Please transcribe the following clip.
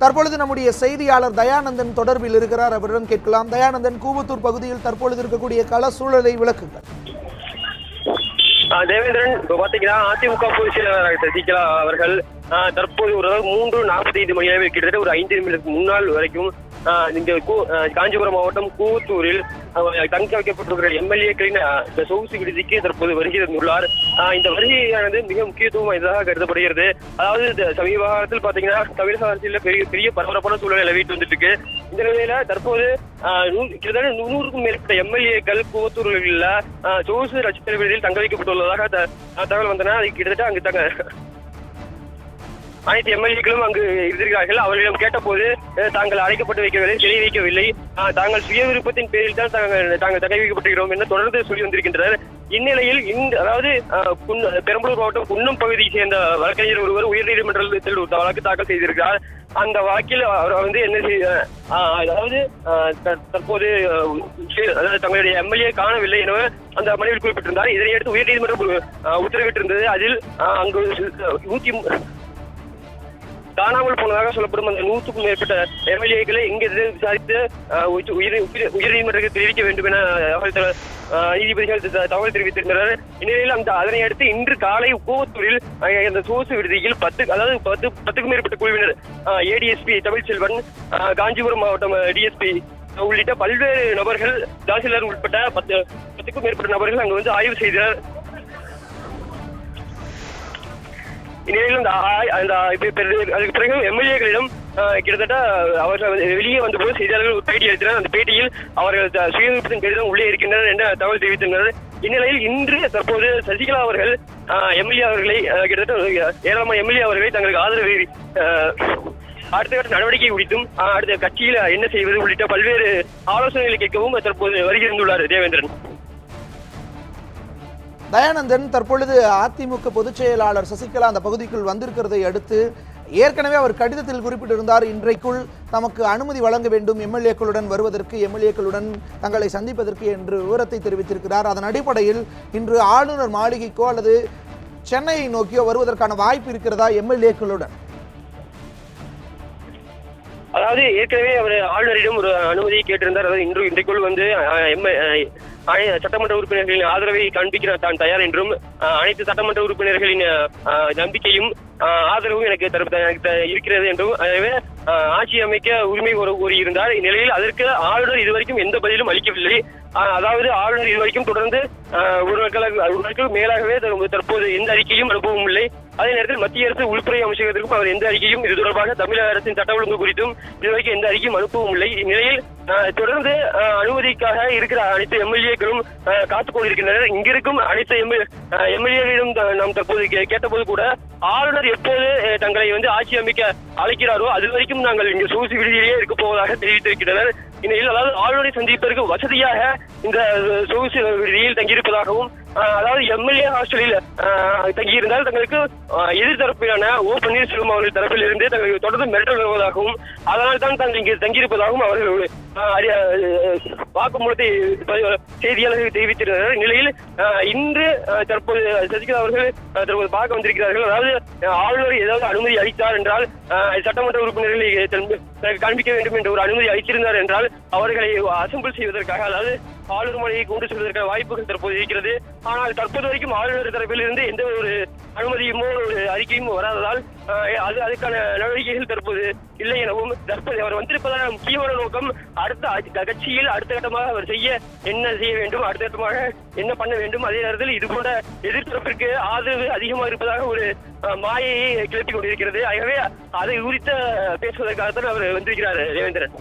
தற்பொழுது நம்முடைய செய்தியாளர் தயானந்தன் தொடர்பில் இருக்கிறார். அவரிடம் கேட்கலாம். தயானந்தன், கூவத்தூர் பகுதியில் தற்பொழுது இருக்கக்கூடிய கள சூழலை விளக்குங்கள். தேவேந்திரன், இப்போ பாத்தீங்கன்னா அதிமுக பொதுச் செயலாளர் சசிகலா அவர்கள் தற்போது ஒரு 3:45 மணி அளவில் கிட்டத்தட்ட ஒரு 5 நிமிடத்துக்கு முன்னால் வரைக்கும் இந்த காஞ்சிபுரம் மாவட்டம் கூவத்தூரில் தங்க வைக்கப்பட்டிருக்கிற எம்எல்ஏக்களின் சொகுசு விடுதிக்கு தற்போது வருகை தந்துள்ளார். இந்த வருகையானது மிக முக்கியத்துவம் வாய்ந்ததாக கருதப்படுகிறது. அதாவது சமீப காலத்தில் பாத்தீங்கன்னா தமிழக அரசியல் பெரிய பரபரப்பான சூழல் நிலவிட்டு வந்துட்டு இருக்கு. இந்த நிலையில தற்போது கிட்டத்தட்ட 100க்கும் மேற்பட்ட எம்எல்ஏக்கள் கூவத்தூரில் சொகுசு நட்சத்திர விடுதியில் தங்க வைக்கப்பட்டுள்ளதாக தகவல் வந்தன. அது கிட்டத்தட்ட அங்கு அனைத்து எம்எல்ஏக்களும் அங்கு இருந்திருக்கிறார்கள். அவர்களிடம் கேட்டபோது தாங்கள் அழைக்கப்பட்டு வைக்கவில்லை, தெரிய வைக்கவில்லை, தாங்கள் சுய விருப்பத்தின் பேரில் தான் தாங்கள் தடை வைக்கப்பட்டிருக்கிறோம் என்று தொடர்ந்து சொல்லி வந்திருக்கின்றனர். இந்நிலையில் அதாவது பெரம்பலூர் மாவட்டம் குன்னம் பகுதியை சேர்ந்த வழக்கறிஞர் ஒருவர் உயர்நீதிமன்றத்தில் வழக்கு தாக்கல் செய்திருக்கிறார். அந்த வழக்கில் அவர் என்ன அதாவது தற்போது தங்களுடைய எம்எல்ஏ காணவில்லை என அந்த மனுவில் குறிப்பிட்டிருந்தார். இதனையடுத்து உயர்நீதிமன்றம் உத்தரவிட்டிருந்தது. அதில் அங்கு காணாமல் போனதாக சொல்லப்படும் அந்த 100க்கும் மேற்பட்ட எம்எல்ஏக்களை இங்கிருந்து விசாரித்து உயர்நீதிமன்றத்தில் தெரிவிக்க வேண்டும் என நீதிபதிகள் தகவல் தெரிவித்திருந்தனர். இந்நிலையில் அதனை அடுத்து இன்று காலை கூவத்தூரில் அந்த சொகுசு விடுதியில் 10க்கும் மேற்பட்ட குழுவினர் ஏடிஎஸ்பி தமிழ்செல்வன், காஞ்சிபுரம் மாவட்டம் டிஎஸ்பி உள்ளிட்ட பல்வேறு நபர்கள், தாசில்தார் உட்பட்ட 10க்கும் மேற்பட்ட நபர்கள் அங்கு வந்து ஆய்வு செய்தனர். இந்நிலையில் அதுக்கு பிறகு எம்எல்ஏக்களிடம் கிட்டத்தட்ட அவர்கள் வெளியே வந்தபோது செய்தியாளர்கள் ஒரு பேட்டி அளித்தனர். அந்த பேட்டியில் அவர்கள் சுய விருப்பத்தின் பேரில் உள்ளே இருக்கின்றனர் என்ற தகவல் தெரிவித்திருந்தனர். இந்நிலையில் இன்று தற்போது சசிகலா அவர்கள் எம்எல்ஏ அவர்களை கிட்டத்தட்ட ஏராளமான எம்எல்ஏ அவர்களை தங்களுக்கு ஆதரவு அடுத்த கட்ட நடவடிக்கை குறித்தும் அடுத்த கட்சியில் என்ன செய்வது உள்ளிட்ட பல்வேறு ஆலோசனைகளை கேட்கவும் தற்போது வருகின்றுள்ளார் தேவேந்திரன். தயானந்தன், தற்பொழுது அதிமுக பொதுச் செயலாளர் சசிகலா அந்த பகுதிக்குள் வந்திருக்கிறதை அடுத்து ஏற்கனவே அவர் கடிதத்தில் குறிப்பிட்டிருந்தார், இன்றைக்குள் நமக்கு அனுமதி வழங்க வேண்டும் எம்எல்ஏக்களுடன் வருவதற்கு, எம்எல்ஏக்களுடன் தங்களை சந்திப்பதற்கு என்று விவரத்தை தெரிவித்திருக்கிறார். அதன் அடிப்படையில் இன்று ஆளுநர் மாளிகைக்கோ அல்லது சென்னையை நோக்கியோ வருவதற்கான வாய்ப்பு இருக்கிறதா எம்எல்ஏக்களுடன்? அதாவது ஏற்கனவே அவர் ஆளுநரிடம் ஒரு அனுமதியை கேட்டிருந்தார். அதாவது இன்றைக்குள் வந்து சட்டமன்ற உறுப்பினர்களின் ஆதரவை காண்பிக்க தான் தயார் என்றும், அனைத்து சட்டமன்ற உறுப்பினர்களின் நம்பிக்கையும் ஆதரவும் எனக்கு இருக்கிறது என்றும், எனவே ஆட்சி அமைக்க உரிமை கோரியிருந்தார். இந்நிலையில் அதற்கு ஆளுநர் இதுவரைக்கும் எந்த பதிலும் அளிக்கவில்லை. அதாவது ஆளுநர் இதுவரைக்கும் தொடர்ந்து ஒரு நாட்களுக்கு மேலாகவே தற்போது எந்த அறிக்கையும் அனுப்பவும் இல்லை. அதே நேரத்தில் மத்திய அரசு உள்துறை அமைச்சகத்திற்கும் அவர் எந்த அறிக்கையும் இது தொடர்பாக தமிழக அரசின் சட்ட ஒழுங்கு குறித்தும் இதுவரைக்கும் எந்த அறிக்கையும் அனுப்பவும் இல்லை. இந்நிலையில் தொடர்ந்து அனுமதிக்காக இருக்கிற அனைத்து எம்எல்ஏக்களும் காத்துக் கொண்டிருக்கின்றனர். இங்கிருக்கும் அனைத்து எம்எல்ஏக்களிடம் நாம் தற்போது கேட்டபோது கூட ஆளுநர் எப்போது தங்களை வந்து ஆட்சி அமைக்க அழைக்கிறாரோ அது வரைக்கும் நாங்கள் இங்கு சொகுசு விடுதியிலேயே இருக்க போவதாக தெரிவித்திருக்கின்றனர். இந்நிலையில் அதாவது ஆளுநரை சந்திப்பதற்கு வசதியாக இந்த சொகுசு விடுதியில் தங்கியிருப்பதாகவும், அதாவது எம்எல்ஏ ஹாஸ்டலில் தங்கியிருந்தால் தங்களுக்கு எதிர்த்தரப்பிலான ஓ பன்னீர்செல்வம் அவர்கள் தரப்பில் இருந்து தங்களுக்கு தொடர்ந்து மிரட்டல் வருவதாகவும், அதனால் தான் தாங்கள் இங்கு தங்கியிருப்பதாகவும் அவர்கள் வாக்குமூலத்தை செய்தியாளர்கள் தெரிவித்திருந்தனர். நிலையில் இன்று தற்போது சசிகலா அவர்கள் தற்போது பார்க்க வந்திருக்கிறார்கள். அதாவது ஆளுநர் ஏதாவது அனுமதி அளித்தார் என்றால், சட்டமன்ற உறுப்பினர்களை காண்பிக்க வேண்டும் என்ற ஒரு அனுமதி அளித்திருந்தார் என்றால் அவர்களை அசம்பிள் செய்வதற்காக, அதாவது ஆளுநர் மாளிகையை கொண்டு செல்வதற்கான வாய்ப்புகள் தற்போது இருக்கிறது. ஆனால் தற்போது வரைக்கும் ஆளுநர் தரப்பில் இருந்து எந்த ஒரு அனுமதியுமோ ஒரு அறிக்கையும் வராததால் அதுக்கான நடவடிக்கைகள் தற்போது இல்லை எனவும், தற்போது அவர் வந்திருப்பதான முக்கியமான நோக்கம் அடுத்த கட்சியில் அடுத்த கட்டமாக அவர் என்ன செய்ய வேண்டும், அடுத்த கட்டமாக என்ன பண்ண வேண்டும், அதே நேரத்தில் இது போன்ற எதிர்த்தரப்பிற்கு ஆதரவு அதிகமாக இருப்பதாக ஒரு மாயையை கிளப்பிக் கொண்டிருக்கிறது. ஆகவே அதை குறித்து பேசுவதற்காகத்தான் அவர் வந்திருக்கிறார் தேவேந்திரன்.